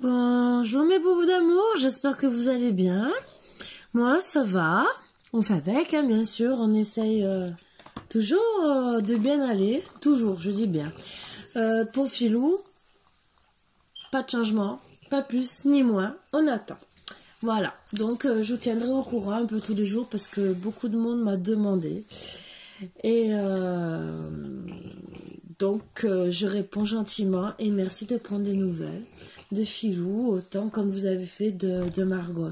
Bonjour mes bobos d'amour, j'espère que vous allez bien. Moi ça va, on fait avec, hein, bien sûr, on essaye toujours de bien aller, toujours, je dis bien. Pour Filou, pas de changement, pas plus ni moins, on attend. Voilà, donc je vous tiendrai au courant un peu tous les jours parce que beaucoup de monde m'a demandé. Et donc je réponds gentiment et merci de prendre des nouvelles de Filou, autant comme vous avez fait de Margot.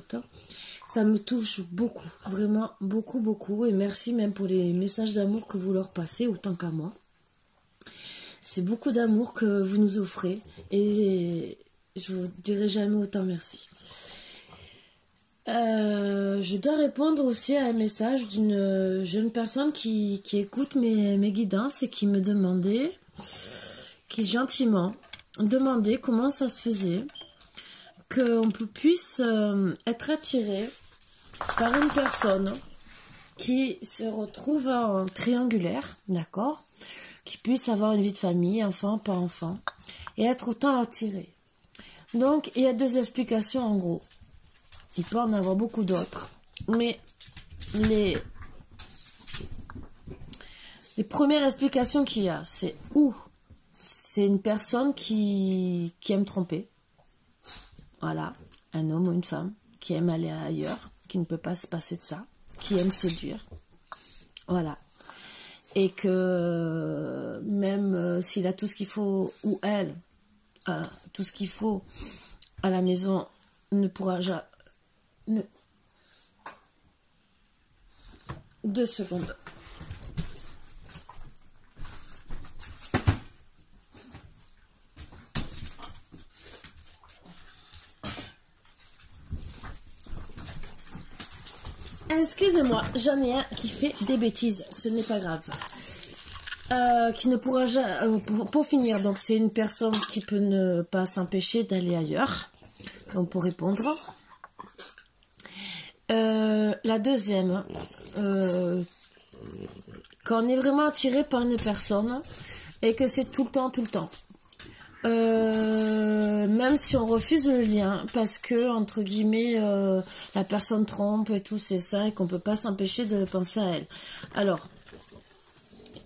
Ça me touche beaucoup, vraiment beaucoup, beaucoup. Et merci même pour les messages d'amour que vous leur passez, autant qu'à moi. C'est beaucoup d'amour que vous nous offrez et je vous dirai jamais autant merci. Je dois répondre aussi à un message d'une jeune personne qui écoute mes guidances et qui me demandait, qui gentiment demandait comment ça se faisait qu'on puisse être attiré par une personne qui se retrouve en triangulaire, d'accord, qui puisse avoir une vie de famille, enfant, pas enfant, et être autant attiré. Donc, il y a deux explications en gros. Il peut en avoir beaucoup d'autres. Mais les premières explications qu'il y a, c'est où c'est une personne qui aime tromper. Voilà, un homme ou une femme qui aime aller ailleurs, qui ne peut pas se passer de ça, qui aime séduire. Voilà. Et que même s'il a tout ce qu'il faut, ou elle, tout ce qu'il faut à la maison, ne pourra jamais... 2 secondes. Excusez-moi, j'en ai un qui fait des bêtises, ce n'est pas grave. Qui ne pourra jamais... pour finir, donc c'est une personne qui peut ne pas s'empêcher d'aller ailleurs. Donc pour répondre... la deuxième, quand on est vraiment attiré par une personne et que c'est tout le temps, même si on refuse le lien parce que entre guillemets la personne trompe et tout, c'est ça, et qu'on peut pas s'empêcher de penser à elle. Alors,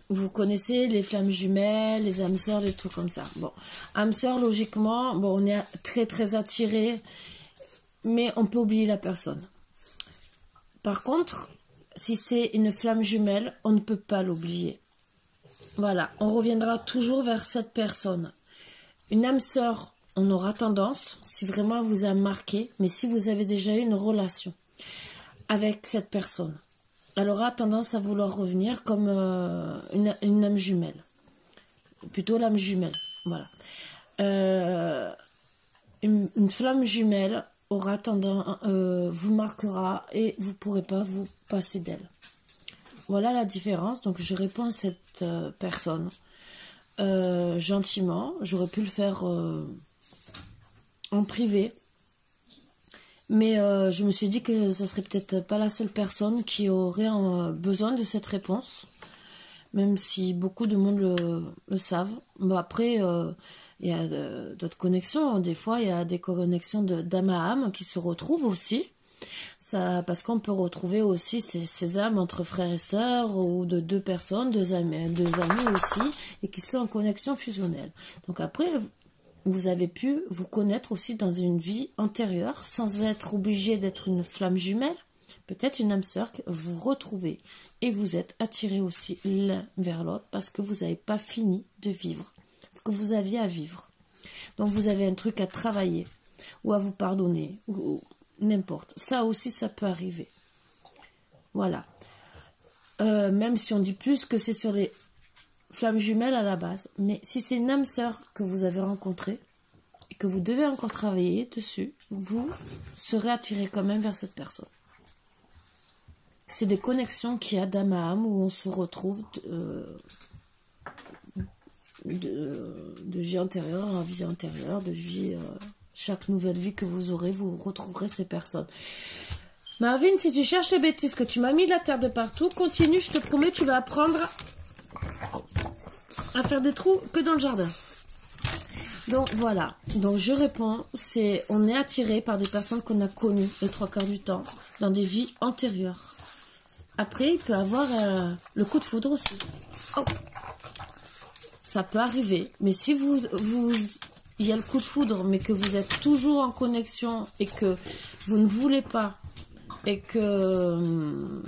vous connaissez les flammes jumelles, les âmes sœurs, les trucs comme ça. Bon, âmes sœurs, logiquement, bon, on est très attiré, mais on peut oublier la personne. Par contre, si c'est une flamme jumelle, on ne peut pas l'oublier. Voilà, on reviendra toujours vers cette personne. Une âme sœur, on aura tendance, si vraiment elle vous a marqué, mais si vous avez déjà eu une relation avec cette personne, elle aura tendance à vouloir revenir comme une âme jumelle. Plutôt l'âme jumelle, voilà. Une flamme jumelle aura tendance, vous marquera et vous ne pourrez pas vous passer d'elle. Voilà la différence. Donc je réponds à cette personne gentiment. J'aurais pu le faire en privé, mais je me suis dit que ça serait peut-être pas la seule personne qui aurait besoin de cette réponse, même si beaucoup de monde le savent. Bon, après il y a d'autres connexions, des fois il y a des connexions d'âme à âme qui se retrouvent aussi, ça, parce qu'on peut retrouver aussi ces âmes entre frères et sœurs, ou de deux personnes, deux amis aussi, et qui sont en connexion fusionnelle. Donc après, vous avez pu vous connaître aussi dans une vie antérieure, sans être obligé d'être une flamme jumelle, peut-être une âme sœur que vous retrouvez, et vous êtes attirés aussi l'un vers l'autre, parce que vous n'avez pas fini de vivre ce que vous aviez à vivre. Donc vous avez un truc à travailler, ou à vous pardonner, ou n'importe. Ça aussi, ça peut arriver. Voilà. Même si on dit plus que c'est sur les flammes jumelles à la base, mais si c'est une âme sœur que vous avez rencontrée, et que vous devez encore travailler dessus, vous serez attiré quand même vers cette personne. C'est des connexions qu'il y a d'âme à âme, où on se retrouve de vie antérieure en vie antérieure, de vie, chaque nouvelle vie que vous aurez, vous retrouverez ces personnes. Marvin, si tu cherches les bêtises, que tu m'as mis de la terre de partout, continue, je te promets, tu vas apprendre à faire des trous que dans le jardin. Donc voilà, donc je réponds, on est attiré par des personnes qu'on a connues les 3/4 du temps dans des vies antérieures. Après, il peut avoir le coup de foudre aussi. Oh. Ça peut arriver, mais si il y a le coup de foudre, mais que vous êtes toujours en connexion et que vous ne voulez pas et que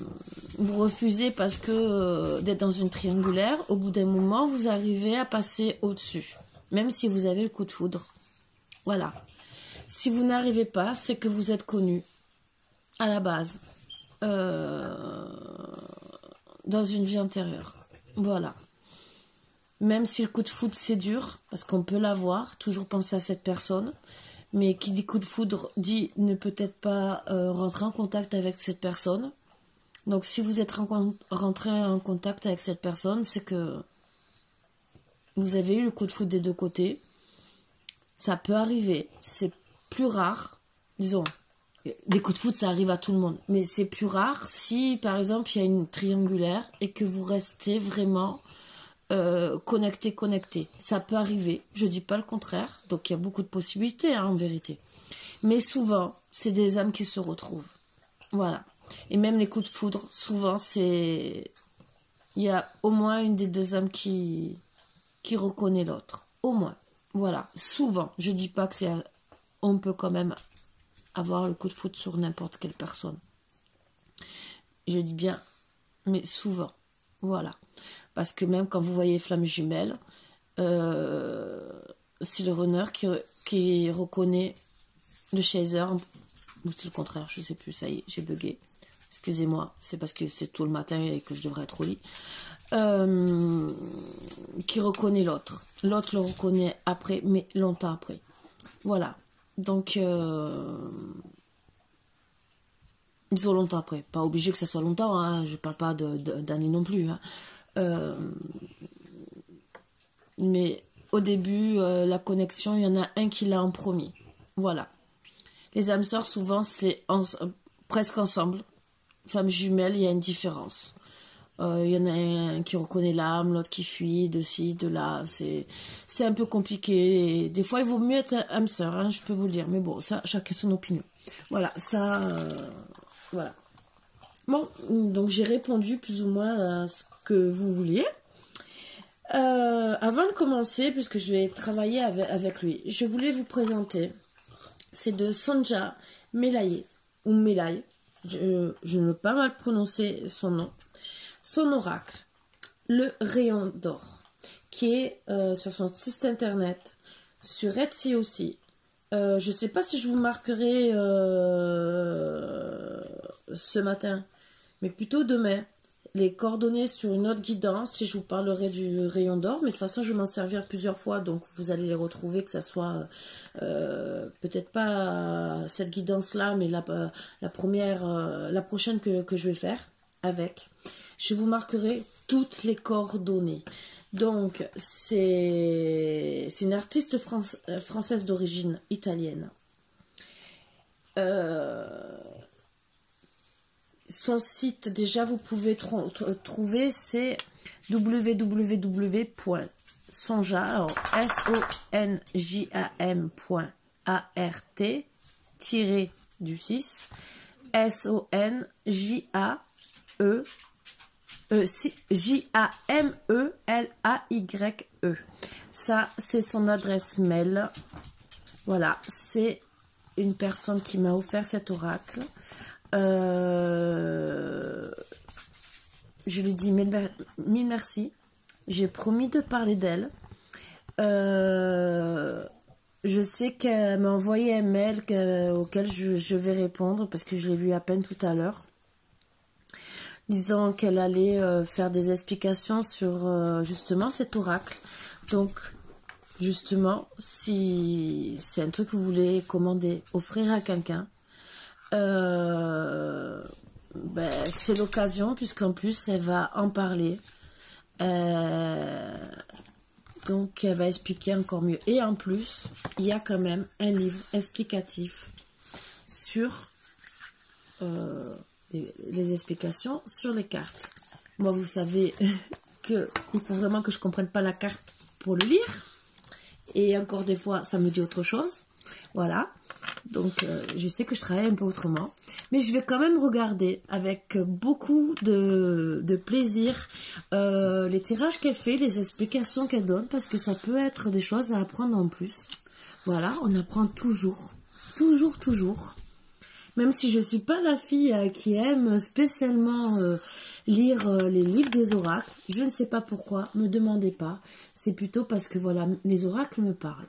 vous refusez parce que d'être dans une triangulaire, au bout d'un moment, vous arrivez à passer au-dessus, même si vous avez le coup de foudre. Voilà. Si vous n'arrivez pas, c'est que vous êtes connu à la base dans une vie antérieure. Voilà. Même si le coup de foudre c'est dur, parce qu'on peut l'avoir, toujours penser à cette personne, mais qui dit coup de foudre dit ne peut-être pas rentrer en contact avec cette personne. Donc si vous êtes rentré en contact avec cette personne, c'est que vous avez eu le coup de foudre des deux côtés. Ça peut arriver, c'est plus rare, disons. Des coups de foudre, ça arrive à tout le monde, mais c'est plus rare si, par exemple, il y a une triangulaire et que vous restez vraiment connecté. Ça peut arriver, je dis pas le contraire, donc il y a beaucoup de possibilités en vérité. Mais souvent, c'est des âmes qui se retrouvent. Voilà. Et même les coups de foudre, souvent, il y a au moins une des deux âmes qui reconnaît l'autre. Au moins. Voilà. Souvent. Je dis pas que on peut quand même avoir le coup de foudre sur n'importe quelle personne. Je dis bien, mais souvent. Voilà. Parce que même quand vous voyez flamme jumelle, c'est le runner qui reconnaît le chaser, ou c'est le contraire, je sais plus, ça y est, j'ai bugué. Excusez-moi, c'est parce que c'est tôt le matin et que je devrais être au lit. Qui reconnaît l'autre. L'autre le reconnaît après, mais longtemps après. Voilà. Donc, disons longtemps après. Pas obligé que ça soit longtemps, hein. Je parle pas d'années non plus. Hein. Mais au début, la connexion, il y en a un qui l'a en premier. Voilà. Les âmes sœurs, souvent, c'est presque ensemble. Femmes jumelles, il y a une différence. Il y en a un qui reconnaît l'âme, l'autre qui fuit, de ci, de là. C'est un peu compliqué. Et des fois, il vaut mieux être âme sœur, hein, je peux vous le dire. Mais bon, ça, chacun son opinion. Voilà, ça... voilà. Bon, donc j'ai répondu plus ou moins à ce que vous vouliez. Avant de commencer, puisque je vais travailler avec lui, je voulais vous présenter. C'est de Sonja Melaye, ou Melaye. Je ne veux pas mal prononcer son nom. Son oracle, le rayon d'or, qui est sur son site internet, sur Etsy aussi. Je ne sais pas si je vous marquerai ce matin, mais plutôt demain, les coordonnées sur une autre guidance, si je vous parlerai du rayon d'or, mais de toute façon je vais m'en servir plusieurs fois, donc vous allez les retrouver, que ça soit peut-être pas cette guidance là, mais la prochaine que je vais faire avec. Je vous marquerai toutes les coordonnées. Donc c'est une artiste française d'origine italienne. Son site, déjà, vous pouvez trouver, c'est www.sonjam.art -du6 JAMELAYE. Ça, c'est son adresse mail. Voilà, c'est une personne qui m'a offert cet oracle. Je lui dis mille merci. J'ai promis de parler d'elle. Je sais qu'elle m'a envoyé un mail auquel je vais répondre parce que je l'ai vu à peine tout à l'heure, disant qu'elle allait faire des explications sur justement cet oracle. Donc justement, si c'est un truc que vous voulez commander, offrir à quelqu'un, c'est l'occasion, puisqu'en plus elle va en parler, donc elle va expliquer encore mieux, et en plus il y a quand même un livre explicatif sur les explications sur les cartes. Moi, vous savez que il faut vraiment que je comprenne pas la carte pour le lire, et encore des fois, ça me dit autre chose. Voilà. Donc, je sais que je travaille un peu autrement. Mais je vais quand même regarder avec beaucoup de plaisir les tirages qu'elle fait, les explications qu'elle donne, parce que ça peut être des choses à apprendre en plus. Voilà, on apprend toujours. Toujours, toujours. Même si je ne suis pas la fille qui aime spécialement lire les livres des oracles, je ne sais pas pourquoi, ne me demandez pas. C'est plutôt parce que voilà, les oracles me parlent.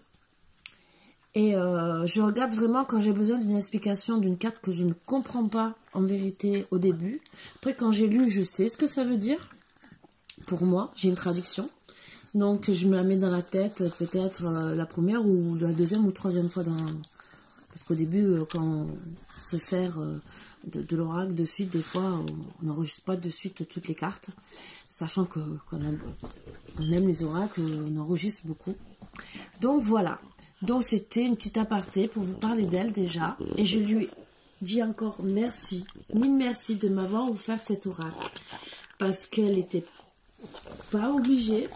Et je regarde vraiment quand j'ai besoin d'une explication d'une carte que je ne comprends pas en vérité au début. Après, quand j'ai lu, je sais ce que ça veut dire. Pour moi, j'ai une traduction. Donc, je me la mets dans la tête, peut-être la première ou la deuxième ou troisième fois. Parce qu'au début, quand on se sert de l'oracle de suite, des fois, on n'enregistre pas de suite toutes les cartes. Sachant que quand on aime les oracles, on enregistre beaucoup. Donc, voilà. Donc, c'était une petite aparté pour vous parler d'elle déjà. Et je lui dis encore merci, mille merci de m'avoir offert cet oracle. Parce qu'elle n'était pas obligée.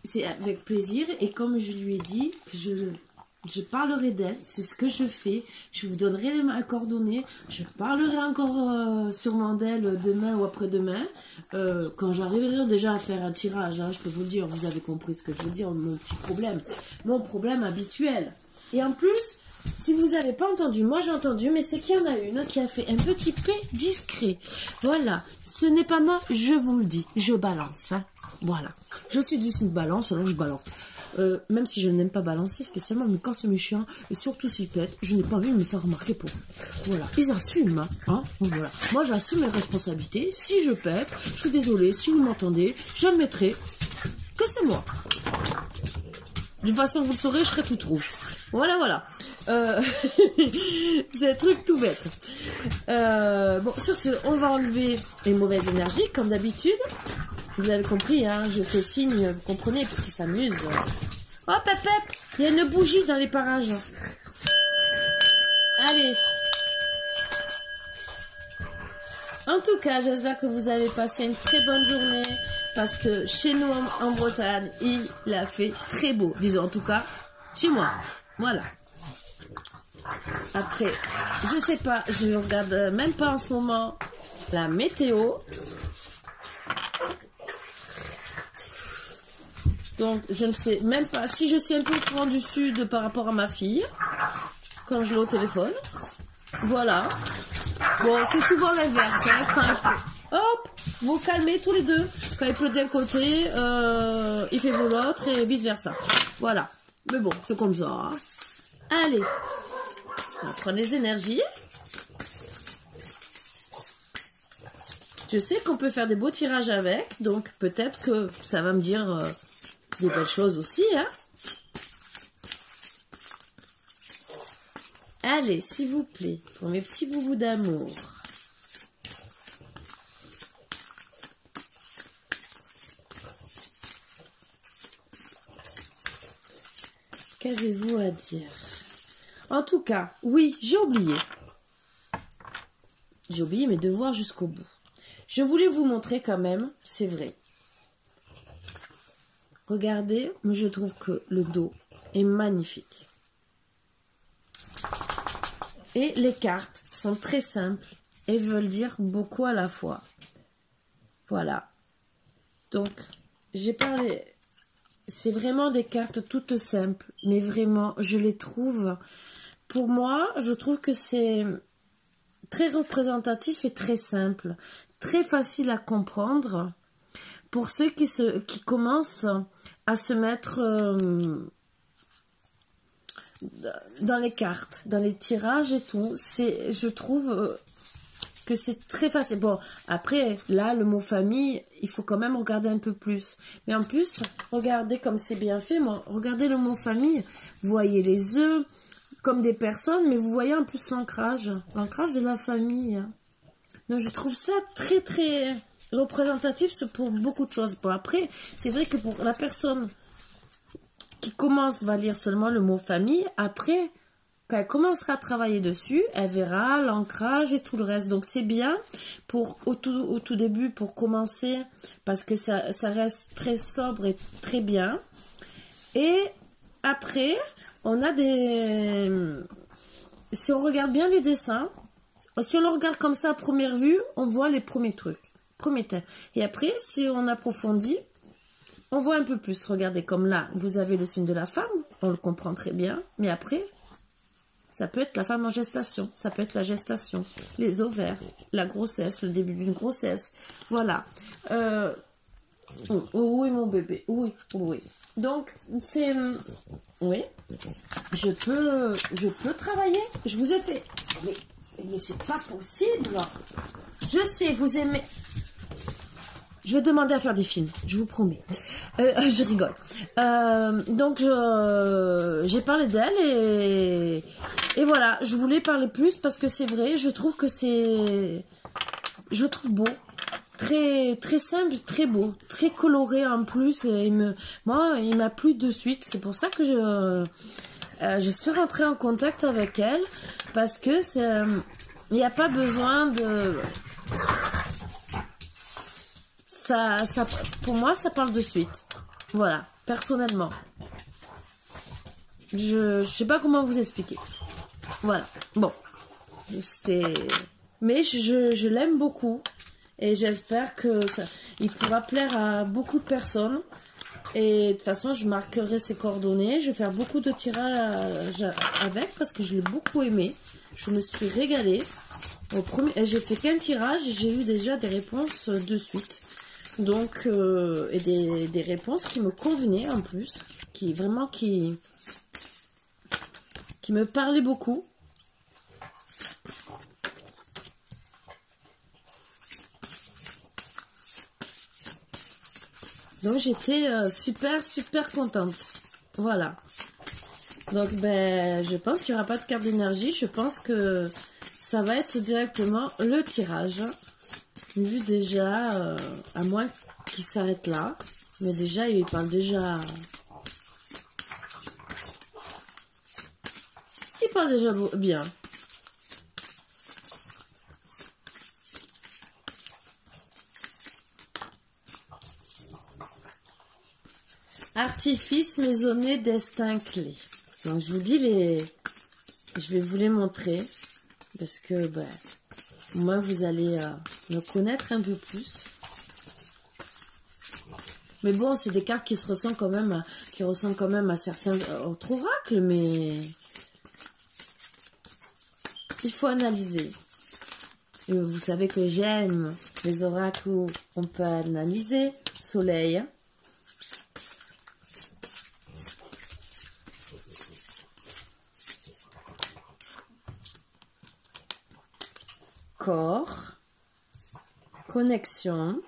C'est avec plaisir. Et comme je lui ai dit, je parlerai d'elle. C'est ce que je fais. Je vous donnerai les coordonnées. Je parlerai encore sûrement d'elle demain ou après-demain. Quand j'arriverai déjà à faire un tirage, hein, je peux vous le dire, vous avez compris ce que je veux dire, mon petit problème. Mon problème habituel. Et en plus, si vous n'avez pas entendu, moi j'ai entendu, mais c'est qu'il y en a une qui a fait un petit P discret. Voilà, ce n'est pas moi, je vous le dis, je balance. Hein. Voilà, je suis du signe balance, alors je balance. Même si je n'aime pas balancer spécialement, mais quand c'est méchant, et surtout s'ils pètent, je n'ai pas envie de me faire remarquer pour eux. Voilà, ils assument, hein, voilà. Moi j'assume mes responsabilités, si je pète, je suis désolée, si vous m'entendez, j'admettrai que c'est moi. De toute façon, vous le saurez, je serai toute rouge. Voilà, voilà. C'est un truc tout bête. Bon, sur ce, on va enlever les mauvaises énergies, comme d'habitude. Vous avez compris, hein, je fais signe, vous comprenez, puisqu'ils s'amusent. Oh, pep, il y a une bougie dans les parages. Allez. En tout cas, j'espère que vous avez passé une très bonne journée. Parce que chez nous, en Bretagne, il a fait très beau. Disons, en tout cas, chez moi. Voilà. Après, je sais pas, je regarde même pas en ce moment la météo. Donc, je ne sais même pas si je suis un peu au courant du sud par rapport à ma fille. Quand je l'ai au téléphone. Voilà. Bon, c'est souvent l'inverse. Hein, quand elle pleut. Hop, vous calmez tous les deux. Quand il pleut d'un côté, il fait beau l'autre et vice versa. Voilà. Mais bon, c'est comme ça. Hein. Allez. On prend les énergies. Je sais qu'on peut faire des beaux tirages avec. Donc, peut-être que ça va me dire des belles choses aussi. Hein. Allez, s'il vous plaît, pour mes petits boubous d'amour. Qu'avez-vous à dire? En tout cas, oui, j'ai oublié. J'ai oublié mes devoirs jusqu'au bout. Je voulais vous montrer quand même, c'est vrai. Regardez, mais je trouve que le dos est magnifique. Et les cartes sont très simples et veulent dire beaucoup à la fois. Voilà. Donc, j'ai parlé... C'est vraiment des cartes toutes simples, mais vraiment, je les trouve... Pour moi, je trouve que c'est très représentatif et très simple. Très facile à comprendre pour ceux qui commencent à se mettre dans les cartes, dans les tirages et tout. Je trouve que c'est très facile. Bon, après, là, le mot famille, il faut quand même regarder un peu plus. Mais en plus, regardez comme c'est bien fait. Moi, regardez le mot famille. Vous voyez les œufs comme des personnes, mais vous voyez en plus l'ancrage de la famille. Donc, je trouve ça très, très représentatif pour beaucoup de choses. Bon, après, c'est vrai que pour la personne qui commence va lire seulement le mot famille. Après, quand elle commencera à travailler dessus, elle verra l'ancrage et tout le reste. Donc, c'est bien au tout début pour commencer parce que ça reste très sobre et très bien. Et après, on a des... Si on regarde bien les dessins, si on le regarde comme ça à première vue, on voit les premiers trucs, premiers thèmes. Et après, si on approfondit, on voit un peu plus. Regardez, comme là, vous avez le signe de la femme, on le comprend très bien. Mais après, ça peut être la femme en gestation, ça peut être la gestation, les ovaires, la grossesse, le début d'une grossesse. Voilà. Oui, mon bébé, oui, oui. Donc, c'est... Oui, je peux travailler. Je vous ai fait... Mais c'est pas possible. Je sais, vous aimez... Je vais demander à faire des films, je vous promets. Je rigole. Donc, j'ai parlé d'elle et voilà. Je voulais parler plus parce que c'est vrai, je trouve que c'est... Je le trouve beau. Très, très simple, très beau, très coloré en plus. Moi, il m'a plu de suite. C'est pour ça que je suis rentrée en contact avec elle. Parce que il n'y a pas besoin de... Pour moi, ça parle de suite. Voilà, personnellement. Je sais pas comment vous expliquer. Voilà, bon. Mais je l'aime beaucoup. Et j'espère que il pourra plaire à beaucoup de personnes. Et de toute façon, je marquerai ses coordonnées. Je vais faire beaucoup de tirages avec parce que je l'ai beaucoup aimé. Je me suis régalée. J'ai fait qu'un tirage et j'ai eu déjà des réponses de suite. Donc, et des réponses qui me convenaient en plus. Qui me parlaient beaucoup. Donc j'étais super contente. Voilà. Donc ben je pense qu'il n'y aura pas de carte d'énergie. Je pense que ça va être directement le tirage. Vu déjà, à moins qu'il s'arrête là. Mais déjà il parle déjà. Il parle déjà bien. Artifice maisonné, destin clé. Donc je vous dis je vais vous les montrer parce que ben, au moins vous allez me connaître un peu plus. Mais bon, c'est des cartes qui ressemblent quand même à certains autres oracles, mais il faut analyser. Et vous savez que j'aime les oracles où on peut analyser. Soleil. Corps, connexion,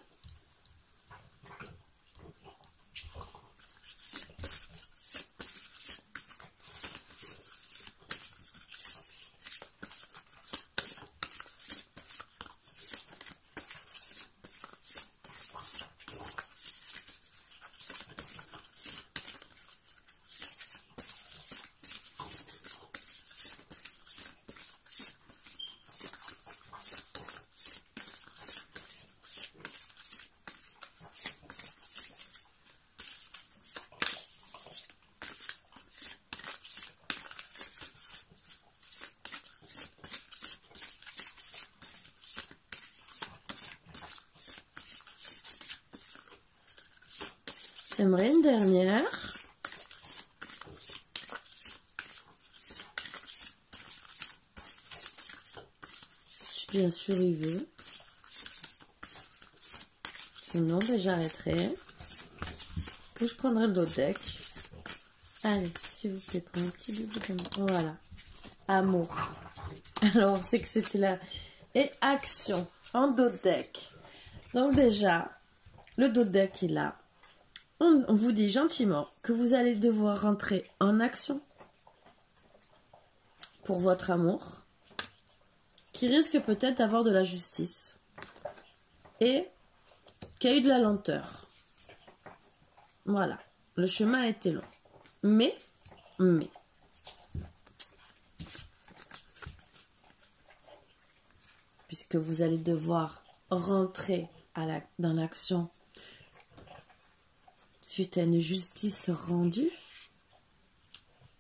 j'aimerais une dernière. Bien sûr, il veut. Sinon, ben, j'arrêterai. Ou je prendrai le dos deck. Allez, s'il vous plaît, pour un petit bout de... Voilà. Amour. Alors, c'est que c'était là. Et action. En dos deck. Donc déjà, le dos deck est là. On vous dit gentiment que vous allez devoir rentrer en action pour votre amour, qui risque peut-être d'avoir de la justice et qui a eu de la lenteur. Voilà, le chemin a été long. Mais, puisque vous allez devoir rentrer dans l'action suite à une justice rendue,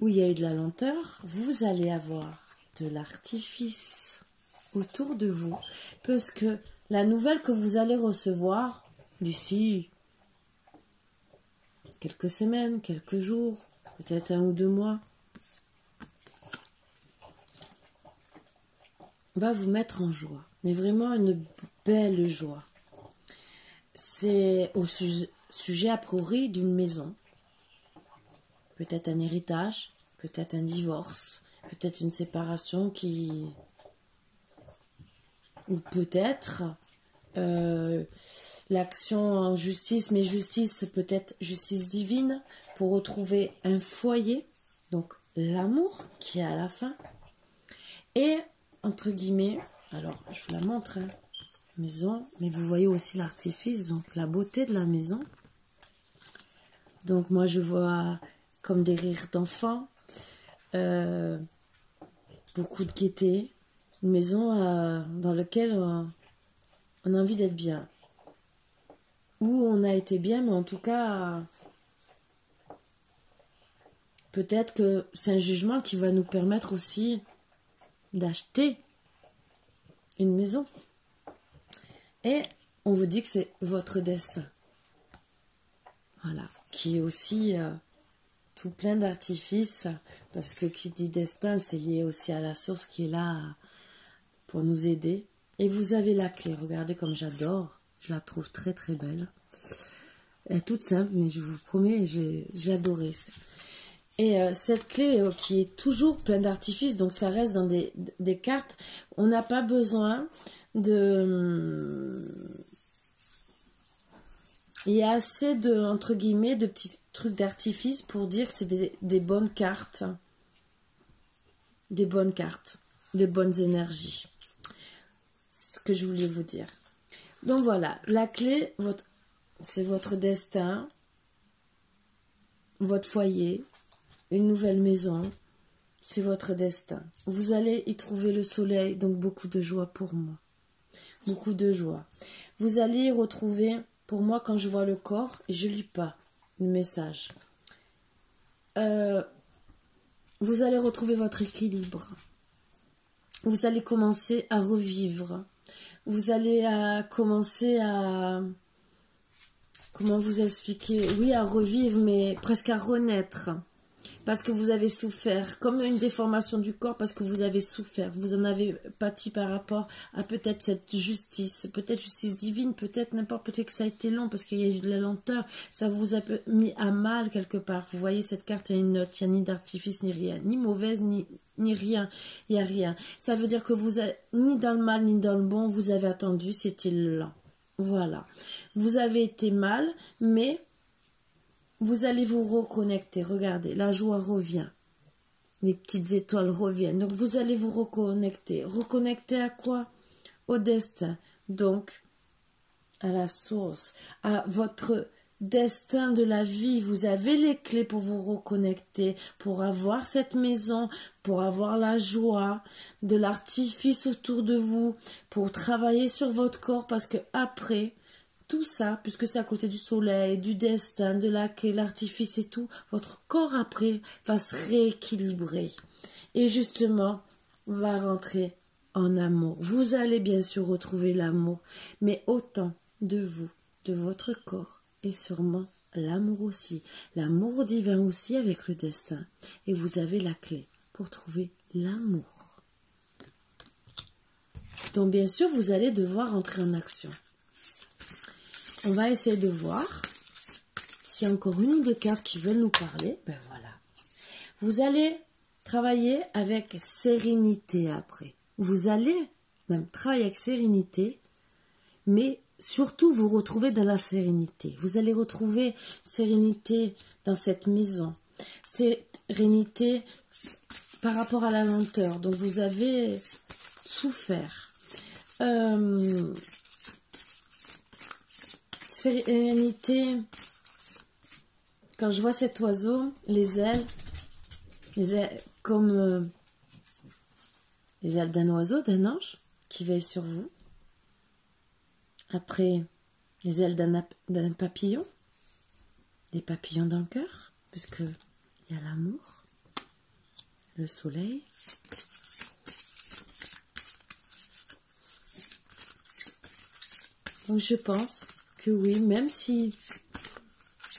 où il y a eu de la lenteur, vous allez avoir de l'artifice autour de vous, parce que la nouvelle que vous allez recevoir d'ici quelques semaines, quelques jours, peut-être 1 ou 2 mois, va vous mettre en joie, mais vraiment une belle joie. C'est au sujet a priori d'une maison, peut-être un héritage, peut-être un divorce, peut-être une séparation ou peut-être l'action en justice, mais justice peut-être justice divine pour retrouver un foyer, donc l'amour qui est à la fin, et entre guillemets, alors je vous la montre, hein, maison, mais vous voyez aussi l'artifice, donc la beauté de la maison. Donc moi je vois comme des rires d'enfants, beaucoup de gaieté, une maison dans laquelle on a envie d'être bien. Ou on a été bien, mais en tout cas, peut-être que c'est un jugement qui va nous permettre aussi d'acheter une maison. Et on vous dit que c'est votre destin. Voilà, qui est aussi tout plein d'artifices, parce que qui dit destin, c'est lié aussi à la source qui est là pour nous aider. Et vous avez la clé, regardez comme j'adore, je la trouve très très belle. Elle est toute simple, mais je vous promets, j'ai adoré. Et cette clé qui est toujours pleine d'artifices, donc ça reste dans des cartes, on n'a pas besoin de... Il y a assez de, entre guillemets, de petits trucs d'artifice pour dire que c'est des bonnes cartes. Des bonnes cartes, des bonnes énergies. C'est ce que je voulais vous dire. Donc voilà, la clé, c'est votre destin, votre foyer, une nouvelle maison, c'est votre destin. Vous allez y trouver le soleil, donc beaucoup de joie pour moi. Beaucoup de joie. Vous allez y retrouver, pour moi, quand je vois le corps, et je lis pas le message, vous allez retrouver votre équilibre. Vous allez commencer à revivre. Vous allez commencer à... Comment vous expliquer? Oui, à revivre, mais presque à renaître. Parce que vous avez souffert, comme une déformation du corps, parce que vous avez souffert. Vous en avez pâti par rapport à peut-être cette justice, peut-être justice divine, peut-être n'importe, peut-être que ça a été long, parce qu'il y a eu de la lenteur, ça vous a mis à mal quelque part. Vous voyez, cette carte, il y a une note, il n'y a ni d'artifice, ni rien, ni mauvaise, ni rien, il n'y a rien. Ça veut dire que vous avez, ni dans le mal, ni dans le bon, vous avez attendu, c'était lent. Voilà. Vous avez été mal, mais... vous allez vous reconnecter. Regardez, la joie revient. Les petites étoiles reviennent. Donc, vous allez vous reconnecter. Reconnecter à quoi? Au destin. Donc, à la source. À votre destin de la vie. Vous avez les clés pour vous reconnecter. Pour avoir cette maison. Pour avoir la joie. De l'artifice autour de vous. Pour travailler sur votre corps. Parce que après... tout ça, puisque c'est à côté du soleil, du destin, de l'artifice et tout, votre corps après va se rééquilibrer. Et justement, va rentrer en amour. Vous allez bien sûr retrouver l'amour, mais autant de vous, de votre corps, et sûrement l'amour aussi. L'amour divin aussi avec le destin. Et vous avez la clé pour trouver l'amour. Donc bien sûr, vous allez devoir entrer en action. On va essayer de voir s'il y a encore une ou deux cartes qui veulent nous parler. Ben voilà. Vous allez travailler avec sérénité après. Vous allez même travailler avec sérénité, mais surtout vous retrouver dans la sérénité. Vous allez retrouver sérénité dans cette maison. Sérénité par rapport à la lenteur. Donc vous avez souffert. Sérénité, quand je vois cet oiseau, les ailes comme les ailes d'un oiseau, d'un ange qui veille sur vous. Après, les ailes d'un papillon, des papillons dans le cœur, puisque il y a l'amour. le soleil. Donc je pense que oui, même si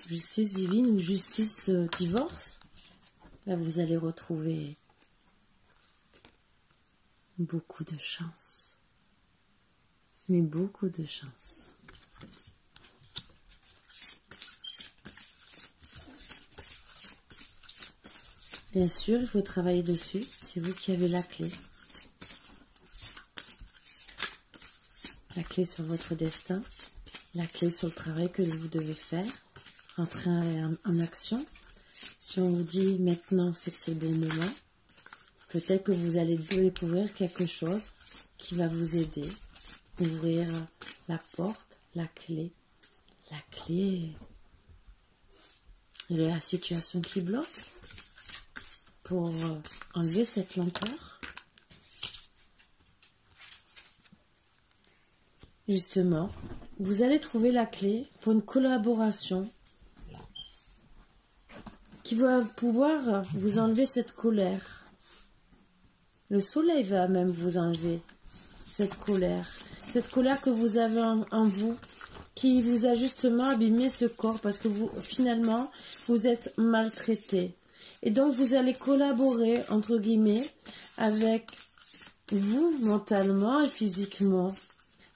justice divine ou justice divorce, là vous allez retrouver beaucoup de chance. Mais beaucoup de chance. Bien sûr, il faut travailler dessus. C'est vous qui avez la clé. La clé sur votre destin. La clé sur le travail que vous devez faire. Rentrer en action. Si on vous dit maintenant, c'est que c'est le bon moment. Peut-être que vous allez découvrir quelque chose qui va vous aider. Ouvrir la porte, la clé. La clé de la situation qui bloque. Pour enlever cette lenteur. Justement, vous allez trouver la clé pour une collaboration qui va pouvoir vous enlever cette colère. Le soleil va même vous enlever cette colère que vous avez en vous, qui vous a justement abîmé ce corps parce que vous, finalement, vous êtes maltraité. Et donc, vous allez collaborer, entre guillemets, avec vous, mentalement et physiquement.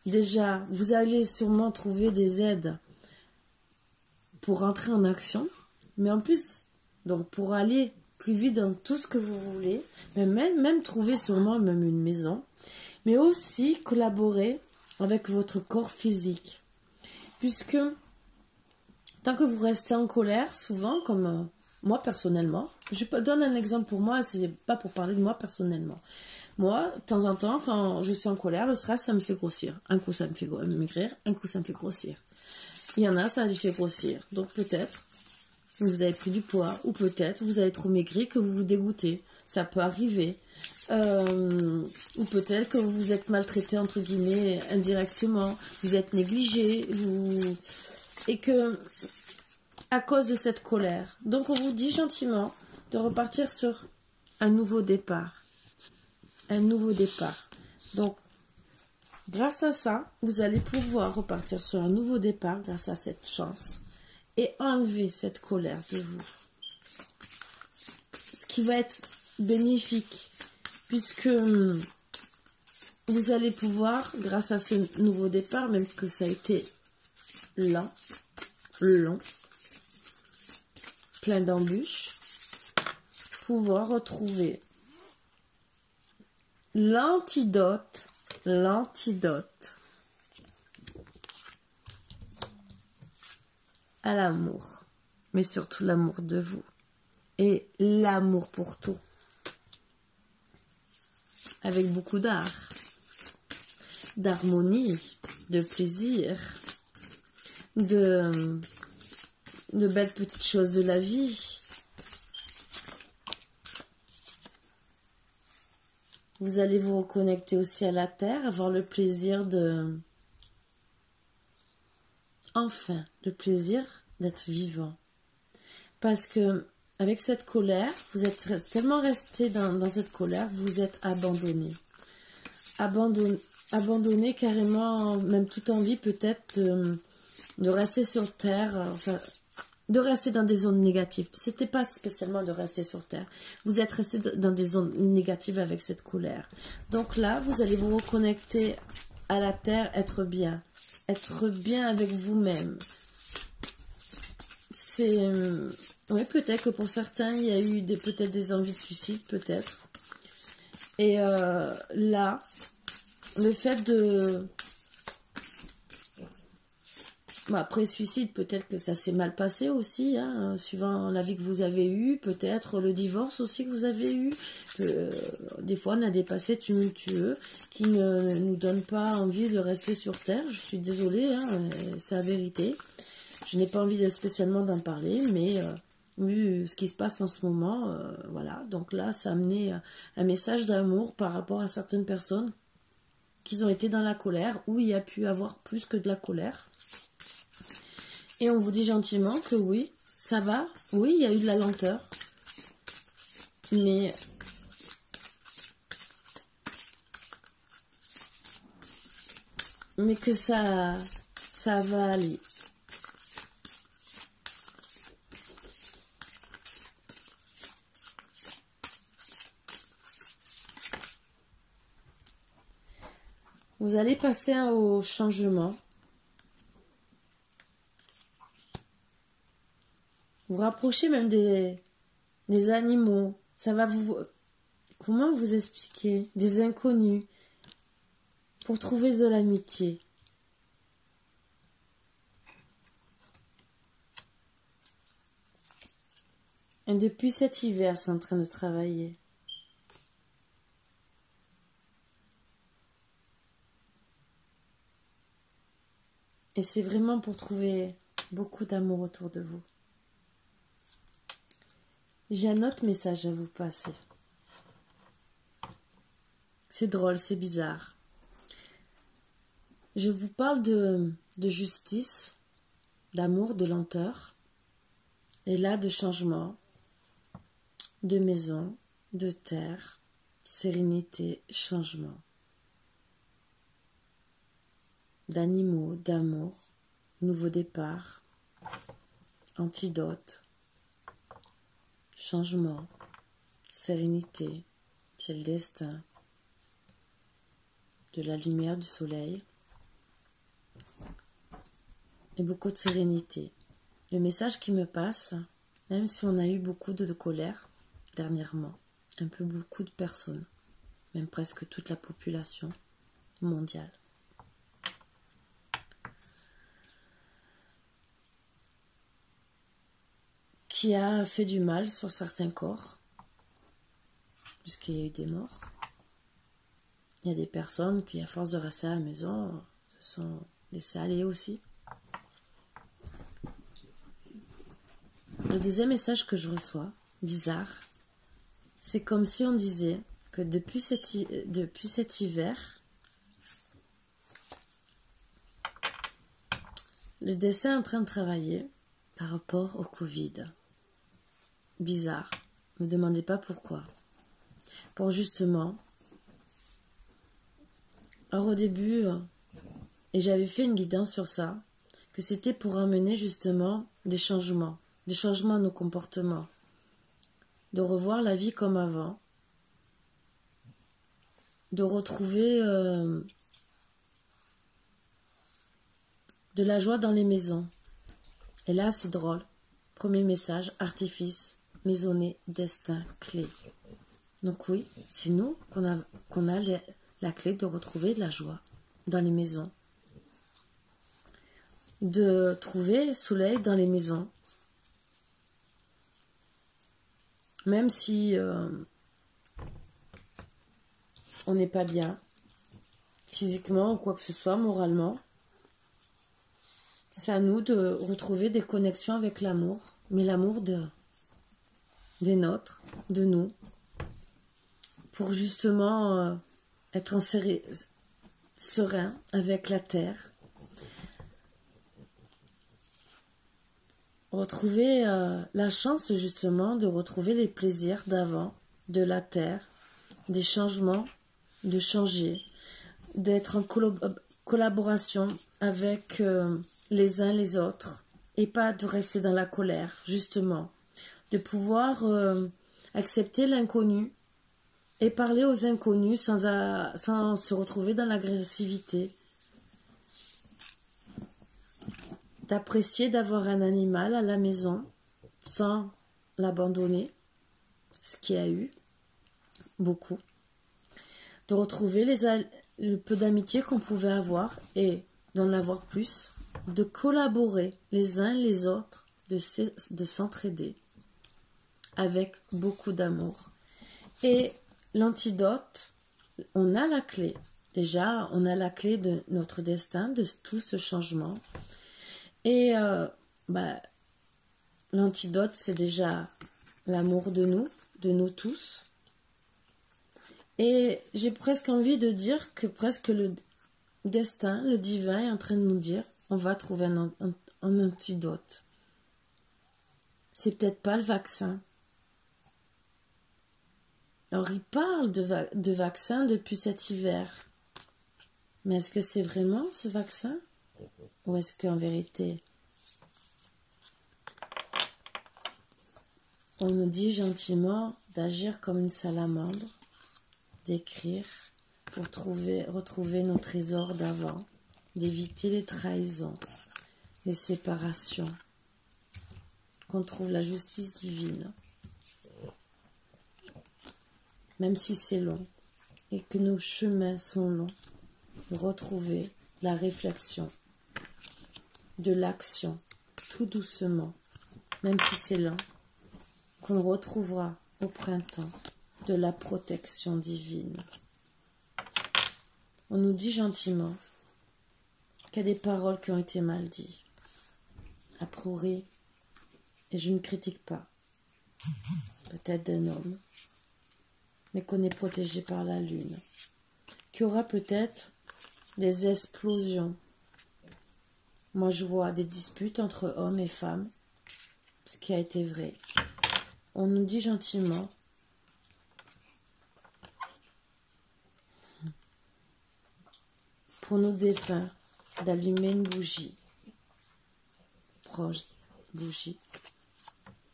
Déjà, vous allez sûrement trouver des aides pour rentrer en action. Mais en plus, donc pour aller plus vite dans tout ce que vous voulez, même trouver sûrement même une maison. Mais aussi collaborer avec votre corps physique. Puisque, tant que vous restez en colère, souvent, comme... moi, personnellement, je donne un exemple pour moi, c'est pas pour parler de moi personnellement. Moi, de temps en temps, quand je suis en colère, le stress, ça me fait grossir. Un coup, ça me fait maigrir, un coup, ça me fait grossir. Il y en a, ça les fait grossir. Donc, peut-être, vous avez pris du poids, ou peut-être, vous avez trop maigri que vous vous dégoûtez. Ça peut arriver. Ou peut-être que vous vous êtes maltraité, entre guillemets, indirectement. Vous êtes négligé, et que... à cause de cette colère. Donc, on vous dit gentiment de repartir sur un nouveau départ. Un nouveau départ. Donc, grâce à ça, vous allez pouvoir repartir sur un nouveau départ grâce à cette chance et enlever cette colère de vous. Ce qui va être bénéfique puisque vous allez pouvoir, grâce à ce nouveau départ, même que ça a été long, plein d'embûches, pouvoir retrouver l'antidote à l'amour, mais surtout l'amour de vous et l'amour pour tout, avec beaucoup d'art, d'harmonie, de plaisir, de belles petites choses de la vie. Vous allez vous reconnecter aussi à la terre, avoir le plaisir de... enfin, le plaisir d'être vivant. Parce que, avec cette colère, vous êtes tellement resté dans cette colère, vous êtes abandonné. Abandonné carrément, même toute envie peut-être de rester sur terre, enfin... de rester dans des zones négatives. C'était pas spécialement de rester sur terre. Vous êtes resté dans des zones négatives avec cette colère. Donc là, vous allez vous reconnecter à la terre, être bien. Être bien avec vous-même. C'est... oui, peut-être que pour certains, il y a eu peut-être des envies de suicide, peut-être. Et là, le fait de... Bon, après suicide, peut-être que ça s'est mal passé aussi, hein, suivant la vie que vous avez eue, peut-être le divorce aussi que vous avez eu. Des fois, on a des passés tumultueux qui ne nous donnent pas envie de rester sur Terre. Je suis désolée, hein, c'est la vérité. Je n'ai pas envie spécialement d'en parler, mais vu ce qui se passe en ce moment, voilà. Donc là, ça a amené un message d'amour par rapport à certaines personnes qui ont été dans la colère, où il y a pu avoir plus que de la colère. Et on vous dit gentiment que oui, ça va. Oui, il y a eu de la lenteur. Mais mais que ça va aller. Vous allez passer au changement. Vous rapprochez même des animaux. Ça va vous... Comment vous expliquer? Des inconnus. Pour trouver de l'amitié. Et depuis cet hiver, c'est en train de travailler. Et c'est vraiment pour trouver beaucoup d'amour autour de vous. J'ai un autre message à vous passer. C'est drôle, c'est bizarre. Je vous parle de justice, d'amour, de lenteur. Et là, de changement, de maison, de terre, sérénité, changement. D'animaux, d'amour, nouveau départ, antidote, changement, sérénité, c'est le destin, de la lumière du soleil et beaucoup de sérénité. Le message qui me passe, même si on a eu beaucoup de colère dernièrement, un peu beaucoup de personnes, même presque toute la population mondiale. Qui a fait du mal sur certains corps, puisqu'il y a eu des morts. Il y a des personnes qui, à force de rester à la maison, se sont laissées aller aussi. Le deuxième message que je reçois, bizarre, c'est comme si on disait que depuis cet hiver, le destin est en train de travailler par rapport au Covid. Bizarre. Ne me demandez pas pourquoi. Pour justement... Alors au début, et j'avais fait une guidance sur ça, que c'était pour amener justement des changements à nos comportements, de revoir la vie comme avant, de retrouver de la joie dans les maisons. Et là, c'est drôle. Premier message, artifice, maisonnée, destin, clé. Donc oui, c'est nous qu'on a la clé de retrouver de la joie dans les maisons. De trouver soleil dans les maisons. Même si on n'est pas bien, physiquement ou quoi que ce soit, moralement, c'est à nous de retrouver des connexions avec l'amour, mais l'amour des nôtres, de nous, pour justement être serein avec la terre, retrouver la chance justement de retrouver les plaisirs d'avant, de la terre, des changements, de changer, d'être en collaboration avec les uns les autres et pas de rester dans la colère, justement, de pouvoir accepter l'inconnu et parler aux inconnus sans se retrouver dans l'agressivité, d'apprécier d'avoir un animal à la maison sans l'abandonner, ce qu'il y a eu beaucoup, de retrouver le peu d'amitié qu'on pouvait avoir et d'en avoir plus, de collaborer les uns les autres, de s'entraider avec beaucoup d'amour. Et l'antidote, on a la clé. Déjà, on a la clé de notre destin, de tout ce changement. Et l'antidote, c'est déjà l'amour de nous tous. Et j'ai presque envie de dire que presque le destin, le divin est en train de nous dire, on va trouver un antidote. C'est peut-être pas le vaccin. Alors il parle de vaccin depuis cet hiver. Mais est-ce que c'est vraiment ce vaccin? Ou est-ce qu'en vérité, on nous dit gentiment d'agir comme une salamandre, d'écrire pour retrouver nos trésors d'avant, d'éviter les trahisons, les séparations, qu'on trouve la justice divine, même si c'est long et que nos chemins sont longs, de retrouver la réflexion, de l'action, tout doucement, même si c'est lent, qu'on retrouvera au printemps de la protection divine. On nous dit gentiment qu'il y a des paroles qui ont été mal dites, a priori, et je ne critique pas, peut-être d'un homme, mais qu'on est protégé par la lune, qu'il y aura peut-être des explosions. Moi, je vois des disputes entre hommes et femmes, ce qui a été vrai. On nous dit gentiment pour nos défunts d'allumer une bougie, proche bougie,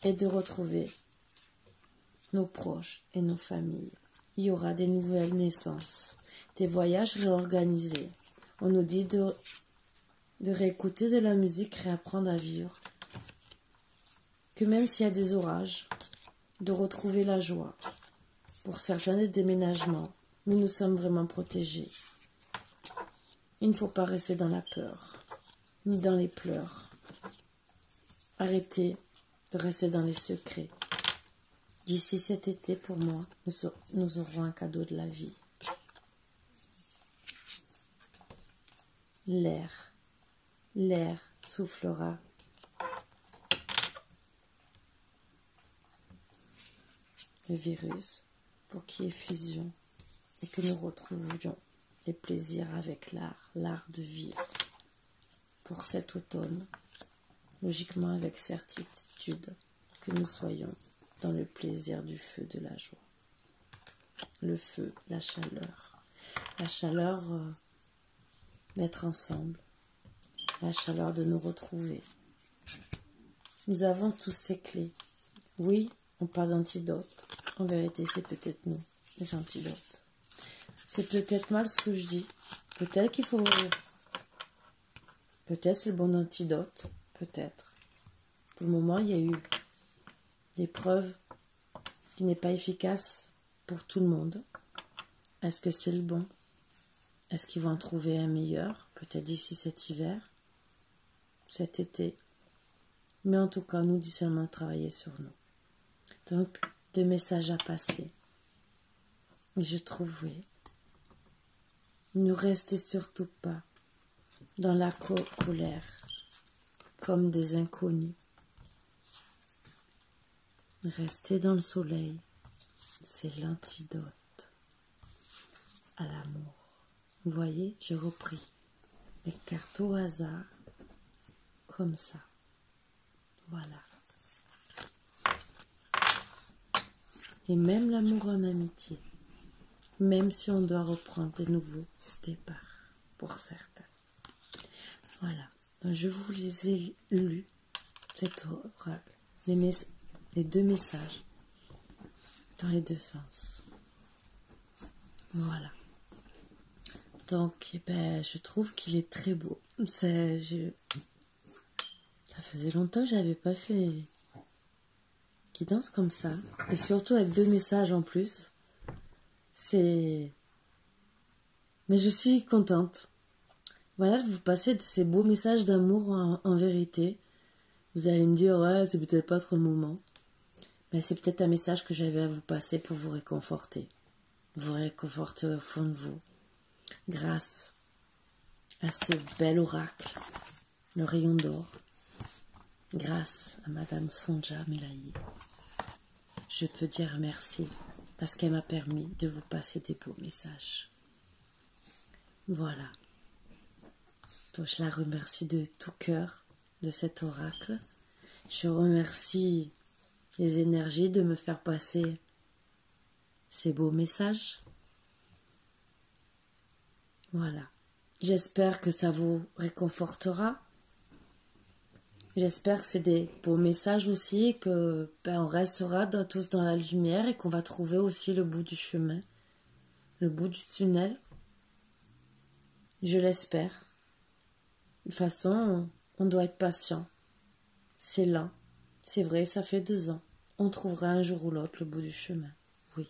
et de retrouver nos proches et nos familles. Il y aura des nouvelles naissances, des voyages réorganisés. On nous dit de réécouter de la musique, réapprendre à vivre. Que même s'il y a des orages, de retrouver la joie. Pour certains des déménagements, nous sommes vraiment protégés. Il ne faut pas rester dans la peur, ni dans les pleurs. Arrêtez de rester dans les secrets. D'ici cet été, pour moi, nous aurons un cadeau de la vie. L'air soufflera. Le virus pour qu'il y ait fusion et que nous retrouvions les plaisirs avec l'art de vivre pour cet automne, logiquement avec certitude que nous soyons dans le plaisir du feu de la joie. Le feu, la chaleur d'être ensemble, la chaleur de nous retrouver. Nous avons tous ces clés. Oui, on parle d'antidote. En vérité, c'est peut-être nous, les antidotes. C'est peut-être mal ce que je dis. Peut-être qu'il faut... Peut-être c'est le bon antidote. Peut-être. Pour le moment, il y a eu des preuves qui n'est pas efficace pour tout le monde. Est-ce que c'est le bon? Est-ce qu'ils vont en trouver un meilleur? Peut-être d'ici cet hiver, cet été. Mais en tout cas, nous disons seulement travailler sur nous. Donc, deux messages à passer. Et je trouve, oui, ne restez surtout pas dans la colère, comme des inconnus. Restez dans le soleil, c'est l'antidote à l'amour. Vous voyez, j'ai repris les cartes au hasard, comme ça. Voilà. Et même l'amour en amitié, même si on doit reprendre des nouveaux départs, pour certains. Voilà. Donc je vous les ai lus, cet oracle, les deux messages, dans les deux sens. Voilà. Donc, je trouve qu'il est très beau. Ça faisait longtemps que j'avais pas fait qui danse comme ça. Et surtout avec deux messages en plus. Mais je suis contente. Voilà, vous passez de ces beaux messages d'amour en vérité. Vous allez me dire, ouais, c'est peut-être pas trop le moment. Mais c'est peut-être un message que j'avais à vous passer pour vous réconforter. Vous réconforter au fond de vous. Grâce à ce bel oracle, le rayon d'or. Grâce à Madame Sonja Melaye. Je peux dire merci parce qu'elle m'a permis de vous passer des beaux messages. Voilà. Donc je la remercie de tout cœur de cet oracle. Je remercie les énergies de me faire passer ces beaux messages. Voilà. J'espère que ça vous réconfortera. J'espère que c'est des beaux messages aussi, que on restera tous dans la lumière et qu'on va trouver aussi le bout du chemin, le bout du tunnel. Je l'espère. De toute façon, on doit être patient. C'est lent. C'est vrai, ça fait 2 ans. On trouvera un jour ou l'autre le bout du chemin. Oui.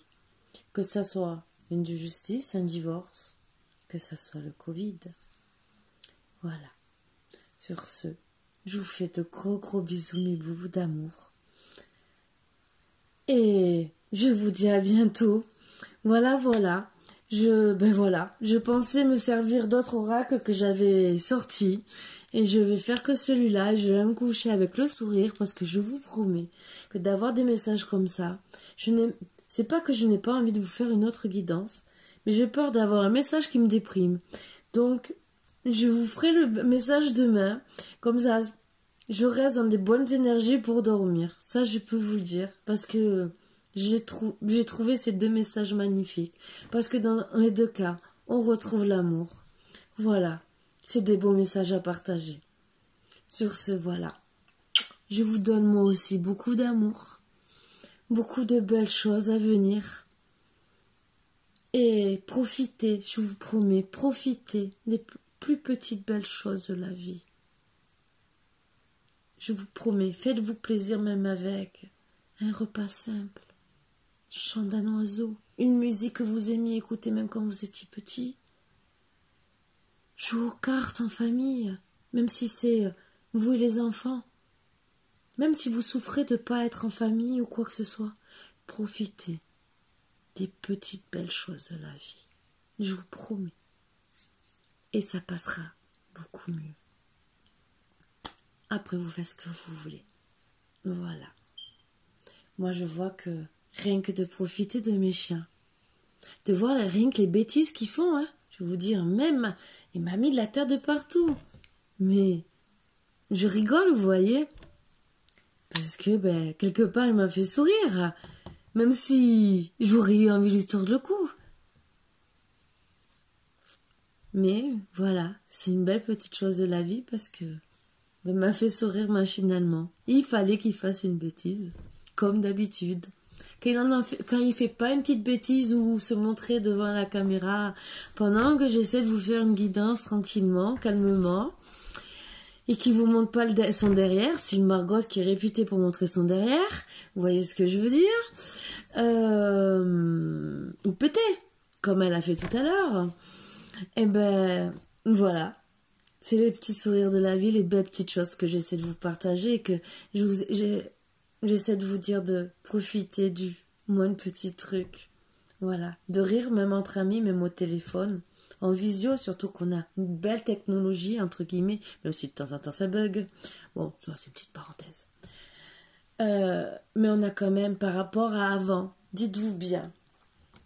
Que ça soit une justice, un divorce, que ça soit le Covid. Voilà. Sur ce, je vous fais de gros bisous, mes boubous d'amour. Et je vous dis à bientôt. Voilà. Je pensais me servir d'autres oracles que j'avais sortis. Et je vais faire que celui-là. Je vais me coucher avec le sourire parce que je vous promets que d'avoir des messages comme ça, c'est pas que je n'ai pas envie de vous faire une autre guidance, mais j'ai peur d'avoir un message qui me déprime. Donc, je vous ferai le message demain. Comme ça, je reste dans des bonnes énergies pour dormir. Ça, je peux vous le dire. Parce que j'ai trouvé ces 2 messages magnifiques. Parce que dans les 2 cas, on retrouve l'amour. Voilà. C'est des beaux messages à partager. Sur ce, voilà. Je vous donne moi aussi beaucoup d'amour. Beaucoup de belles choses à venir. Et profitez, je vous promets, profitez des plus petites belles choses de la vie. Je vous promets, faites-vous plaisir même avec un repas simple, chant d'un oiseau, une musique que vous aimiez écouter même quand vous étiez petit. Jouez aux cartes en famille, même si c'est vous et les enfants. Même si vous souffrez de ne pas être en famille ou quoi que ce soit, profitez des petites belles choses de la vie. Je vous promets. Et ça passera beaucoup mieux. Après, vous faites ce que vous voulez. Voilà. Moi, je vois que rien que de profiter de mes chiens, de voir rien que les bêtises qu'ils font, hein, je vais vous dire, même, il m'a mis de la terre de partout. Mais je rigole, vous voyez, parce que, quelque part, il m'a fait sourire, même si j'aurais eu envie de lui tordre le cou. Mais voilà, c'est une belle petite chose de la vie parce que il m'a fait sourire machinalement. Il fallait qu'il fasse une bêtise, comme d'habitude. Quand il fait pas une petite bêtise ou se montrer devant la caméra pendant que j'essaie de vous faire une guidance tranquillement, calmement, et qu'il vous montre pas son derrière, c'est une Margot qui est réputée pour montrer son derrière, vous voyez ce que je veux dire, ou péter, comme elle a fait tout à l'heure. Et voilà. C'est les petits sourires de la vie, les belles petites choses que j'essaie de vous partager et que j'essaie de vous dire de profiter du moindre petit truc. Voilà. De rire même entre amis, même au téléphone. En visio, surtout qu'on a une belle technologie, entre guillemets, même si de temps en temps ça bug. Bon, ça c'est une petite parenthèse. Mais on a quand même, par rapport à avant, dites-vous bien,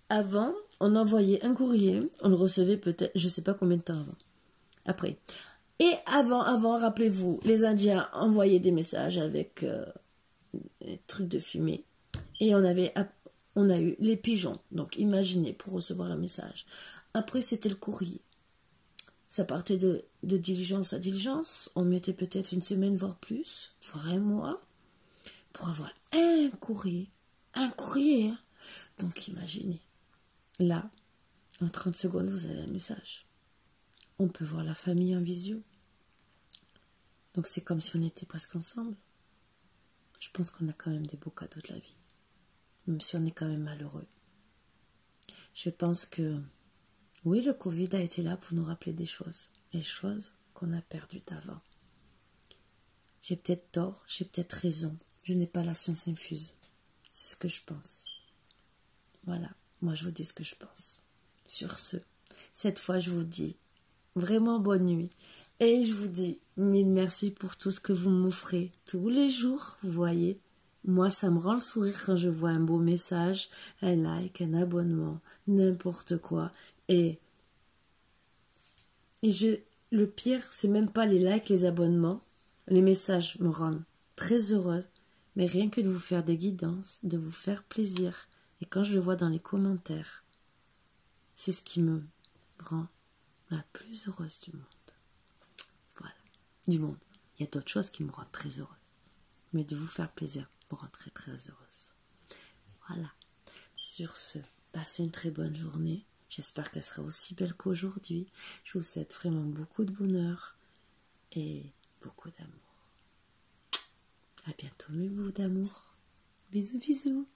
avant, on envoyait un courrier, on le recevait peut-être, je sais pas combien de temps avant. Après. Et avant, rappelez-vous, les Indiens envoyaient des messages avec des trucs de fumée. Et on a eu les pigeons. Donc imaginez pour recevoir un message. Après, c'était le courrier. Ça partait de diligence à diligence. On mettait peut-être une semaine, voire plus, voire un mois, pour avoir un courrier. Un courrier, hein. Donc imaginez. Là, en 30 secondes, vous avez un message. On peut voir la famille en visio. Donc c'est comme si on était presque ensemble. Je pense qu'on a quand même des beaux cadeaux de la vie. Même si on est quand même malheureux. Je pense que, oui, le Covid a été là pour nous rappeler des choses. Les choses qu'on a perdues d'avant. J'ai peut-être tort, j'ai peut-être raison. Je n'ai pas la science infuse. C'est ce que je pense. Voilà, moi je vous dis ce que je pense. Sur ce, cette fois je vous dis vraiment bonne nuit. Et je vous dis mille merci pour tout ce que vous m'offrez tous les jours. Vous voyez, moi ça me rend le sourire quand je vois un beau message, un like, un abonnement, n'importe quoi. Et le pire, c'est même pas les likes, les abonnements. Les messages me rendent très heureuse. Mais rien que de vous faire des guidances, de vous faire plaisir. Et quand je le vois dans les commentaires, c'est ce qui me rend la plus heureuse du monde. Voilà. Du monde. Il y a d'autres choses qui me rendent très heureuse. Mais de vous faire plaisir me rend très très heureuse. Voilà. Sur ce, passez une très bonne journée. J'espère qu'elle sera aussi belle qu'aujourd'hui. Je vous souhaite vraiment beaucoup de bonheur et beaucoup d'amour. À bientôt mes bouts d'amour. Bisous bisous.